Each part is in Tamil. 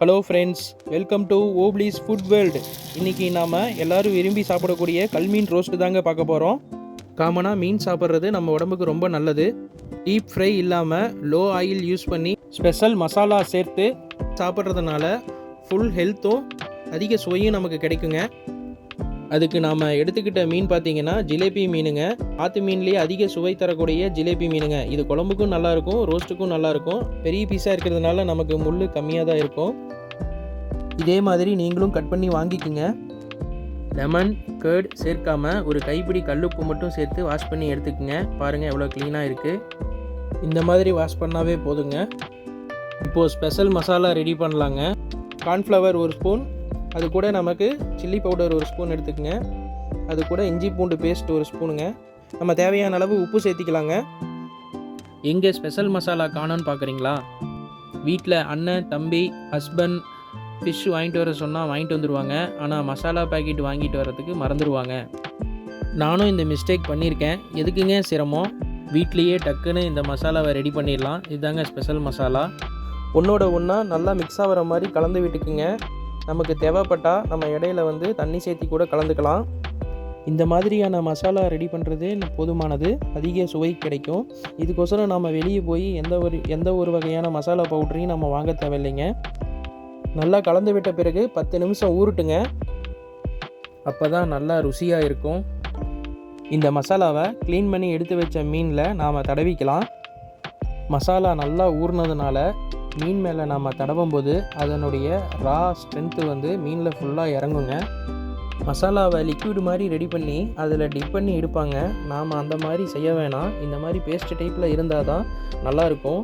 ஹலோ ஃப்ரெண்ட்ஸ், வெல்கம் டு ஓப்ளிஸ் ஃபுட் வேர்ல்டு. இன்றைக்கி நாம் எல்லோரும் விரும்பி சாப்பிடக்கூடிய கல்மீன் ரோஸ்ட்டு தாங்க பார்க்க போகிறோம். காமனாக மீன் சாப்பிட்றது நம்ம உடம்புக்கு ரொம்ப நல்லது. டீப் ஃப்ரை இல்லாமல் லோ ஆயில் யூஸ் பண்ணி ஸ்பெஷல் மசாலா சேர்த்து சாப்பிட்றதுனால ஃபுல் ஹெல்த்தும் அதிக சுவையும் நமக்கு கிடைக்குங்க. அதுக்கு நாம் எடுத்துக்கிட்ட மீன் பார்த்திங்கன்னா ஜிலேபி மீனுங்க. ஆற்று மீன்லேயே அதிக சுவை தரக்கூடிய ஜிலேபி மீனுங்க. இது குழம்புக்கும் நல்லாயிருக்கும், ரோஸ்ட்டுக்கும் நல்லாயிருக்கும். பெரிய பீஸாக இருக்கிறதுனால நமக்கு முள் கம்மியாக தான் இருக்கும். இதே மாதிரி நீங்களும் கட் பண்ணி வாங்கிக்கோங்க. லெமன் கர்ட் சேர்க்காமல் ஒரு கைப்பிடி கல்லுப்பு மட்டும் சேர்த்து வாஷ் பண்ணி எடுத்துக்கோங்க. பாருங்கள் எவ்வளோ க்ளீனாக இருக்குது. இந்த மாதிரி வாஷ் பண்ணாவே போதுங்க. இப்போது ஸ்பெஷல் மசாலா ரெடி பண்ணலாங்க. கார்ன்ஃப்ளவர் ஒரு ஸ்பூன், அது கூட நமக்கு சில்லி பவுடர் ஒரு ஸ்பூன் எடுத்துக்கோங்க. அது கூட இஞ்சி பூண்டு பேஸ்ட் ஒரு ஸ்பூனுங்க. நம்ம தேவையான அளவு உப்பு சேர்த்திக்கலாங்க. எங்கே ஸ்பெஷல் மசாலா காணும்னு பார்க்குறீங்களா? வீட்டில் அண்ணன், தம்பி, ஹஸ்பண்ட் ஃபிஷ் வாங்கிட்டு வர சொன்னால் வாங்கிட்டு வந்துடுவாங்க. ஆனால் மசாலா பேக்கெட் வாங்கிட்டு வரதுக்கு மறந்துடுவாங்க. நானும் இந்த மிஸ்டேக் பண்ணியிருக்கேன். எதுக்குங்க சிரமம்? வீட்லேயே டக்குன்னு இந்த மசாலாவை ரெடி பண்ணிடலாம். இதுதாங்க ஸ்பெஷல் மசாலா. ஒன்றோட ஒன்றா நல்லா மிக்ஸ் ஆகிற மாதிரி கலந்து விட்டுக்குங்க. நமக்கு தேவைப்பட்டால் நம்ம இடையில தண்ணி சேர்த்தி கூட கலந்துக்கலாம். இந்த மாதிரியான மசாலா ரெடி பண்ணுறது போதுமானது. அதிக சுவை கிடைக்கும். இதுக்கோசரம் நம்ம வெளியே போய் எந்த ஒரு வகையான மசாலா பவுடரையும் நம்ம வாங்க தேவையில்லைங்க. நல்லா கலந்து விட்ட பிறகு 10 நிமிஷம் ஊறட்டுங்க. அப்போ தான் நல்லா ருசியாக இருக்கும். இந்த மசாலாவை க்ளீன் பண்ணி எடுத்து வச்ச மீனில் நாம் தடவிக்கலாம். மசாலா நல்லா ஊறினதுனால மீன் மேலே நாம் தடவும் போது அதனுடைய ரா ஸ்ட்ரென்த்து மீனில் ஃபுல்லாக இறங்குங்க. மசாலாவை லிக்விட் மாதிரி ரெடி பண்ணி அதில் டிப் பண்ணி எடுப்பாங்க. நாம் அந்த மாதிரி செய்ய வேணாம். இந்த மாதிரி பேஸ்ட் டைப்பில் இருந்தால் தான் நல்லாயிருக்கும்.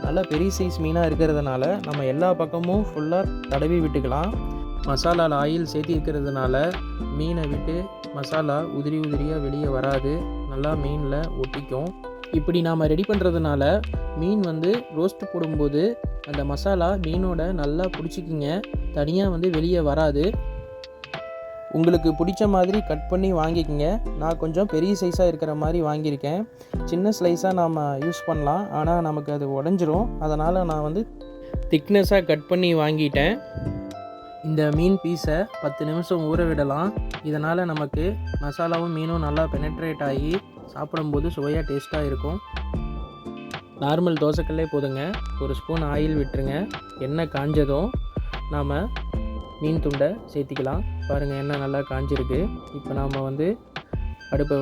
நல்லா பெரிய சைஸ் மீனாக இருக்கிறதுனால நம்ம எல்லா பக்கமும் ஃபுல்லாக தடவி விட்டுக்கலாம். மசாலாவில் ஆயில் சேர்த்தி இருக்கிறதுனால மீனை விட்டு மசாலா உதிரியாக வெளியே வராது. நல்லா மீனில் ஒட்டிக்கும். இப்படி நாம் ரெடி பண்ணுறதுனால மீன் ரோஸ்ட் போடும்போது அந்த மசாலா மீனோட நல்லா பிடிச்சிக்குங்க. தனியாக வெளியே வராது. உங்களுக்கு பிடிச்ச மாதிரி கட் பண்ணி வாங்கிக்கோங்க. நான் கொஞ்சம் பெரிய சைஸாக இருக்கிற மாதிரி வாங்கியிருக்கேன். சின்ன ஸ்லைஸாக நாம் யூஸ் பண்ணலாம், ஆனால் நமக்கு அது உடஞ்சிரும். அதனால் நான் திக்னஸாக கட் பண்ணி வாங்கிட்டேன். இந்த மீன் பீஸை 10 நிமிஷம் ஊற விடலாம். இதனால் நமக்கு மசாலாவும் மீனும் நல்லா பெனட்ரேட் ஆகி சாப்பிடும்போது சுவையாக டேஸ்ட்டாக இருக்கும். நார்மல் தோசைக்கல்லே போதுங்க. ஒரு ஸ்பூன் ஆயில் விட்டுருங்க. எண்ணெய் காஞ்சதும் நாம் மீன் துண்டை சேர்த்திக்கலாம். பாருங்கள் எண்ணெய் நல்லா காஞ்சிருக்கு. இப்போ நாம் அடுப்பை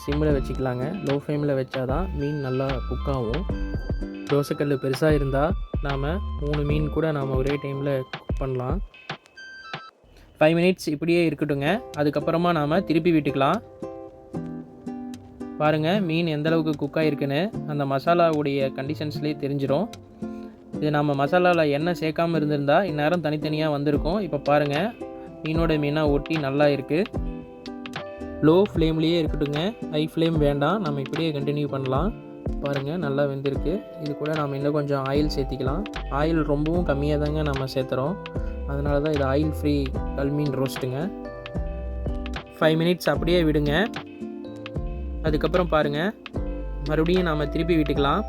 சிம்மில் வச்சுக்கலாங்க. லோ ஃப்ளேமில் வச்சா தான் மீன் நல்லா குக் ஆகும். தோசைக்கல் பெருசாக இருந்தால் நாம் 3 மீன் கூட நாம் ஒரே டைமில் குக் பண்ணலாம். 5 மினிட்ஸ் இப்படியே இருக்கட்டுங்க. அதுக்கப்புறமா நாம் திருப்பி விட்டுக்கலாம். பாருங்கள் மீன் எந்தளவுக்கு குக் ஆகிருக்குன்னு அந்த மசாலாவுடைய கண்டிஷன்ஸ்லேயே தெரிஞ்சிடும். இது நம்ம மசாலாவில் எண்ணெய் சேர்க்காமல் இருந்திருந்தால் இந்நேரம் தனித்தனியாக வந்திருக்கும். இப்போ பாருங்கள் மீனோட மீனாக ஒட்டி நல்லா இருக்குது. லோ ஃப்ளேம்லேயே இருக்கட்டுங்க. ஹை ஃப்ளேம் வேண்டாம். நம்ம இப்படியே கண்டினியூ பண்ணலாம். பாருங்கள் நல்லா வெந்திருக்கு. இது கூட நம்ம இன்னும் கொஞ்சம் ஆயில் சேர்த்திக்கலாம். ஆயில் ரொம்பவும் கம்மியாக தாங்க நம்ம சேர்த்துறோம். அதனால தான் இது ஆயில் ஃப்ரீ கல்மீன் ரோஸ்ட்டுங்க. 5 மினிட்ஸ் அப்படியே விடுங்க. அதுக்கப்புறம் பாருங்கள் மறுபடியும் நாம் திருப்பி விட்டுக்கலாம்.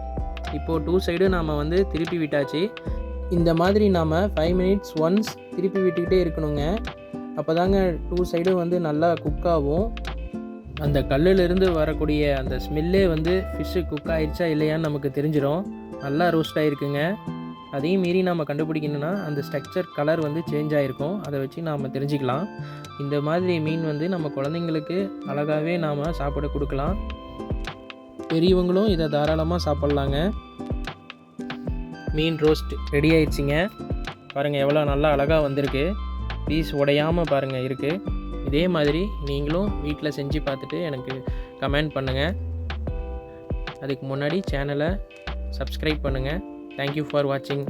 இப்போது 2 சைடும் நாம் திருப்பி விட்டாச்சு. இந்த மாதிரி நாம் 5 மினிட்ஸ் ஒன்ஸ் திருப்பி விட்டுக்கிட்டே இருக்கணுங்க. அப்போ தாங்க 2 சைடும் நல்லா குக் ஆகும். அந்த கல்லிலிருந்து வரக்கூடிய அந்த ஸ்மெல்லே ஃபிஷ்ஷு குக் ஆகிடுச்சா இல்லையான்னு நமக்கு தெரிஞ்சிடும். நல்லா ரோஸ்ட் ஆகிருக்குங்க. அதையும் மீறி நாம் கண்டுபிடிக்கணுன்னா அந்த ஸ்ட்ரக்சர் கலர் சேஞ்ச் ஆகிருக்கும். அதை வச்சு நாம் தெரிஞ்சுக்கலாம். இந்த மாதிரி மீன் நம்ம குழந்தைங்களுக்கு அழகாகவே நாம் சாப்பிட கொடுக்கலாம். பெரியவங்களும் இதை தாராளமாக சாப்பிட்லாங்க. மீன் ரோஸ்ட் ரெடி ஆயிடுச்சுங்க. பாருங்கள் எவ்வளோ நல்லா அழகாக வந்திருக்கு. பீஸ் உடையாமல் பாருங்கள் இருக்குது. இதே மாதிரி நீங்களும் வீட்டில் செஞ்சு பார்த்துட்டு எனக்கு கமெண்ட் பண்ணுங்கள். அதுக்கு முன்னாடி சேனலை சப்ஸ்கிரைப் பண்ணுங்கள். தேங்க்யூ ஃபார் வாட்சிங்.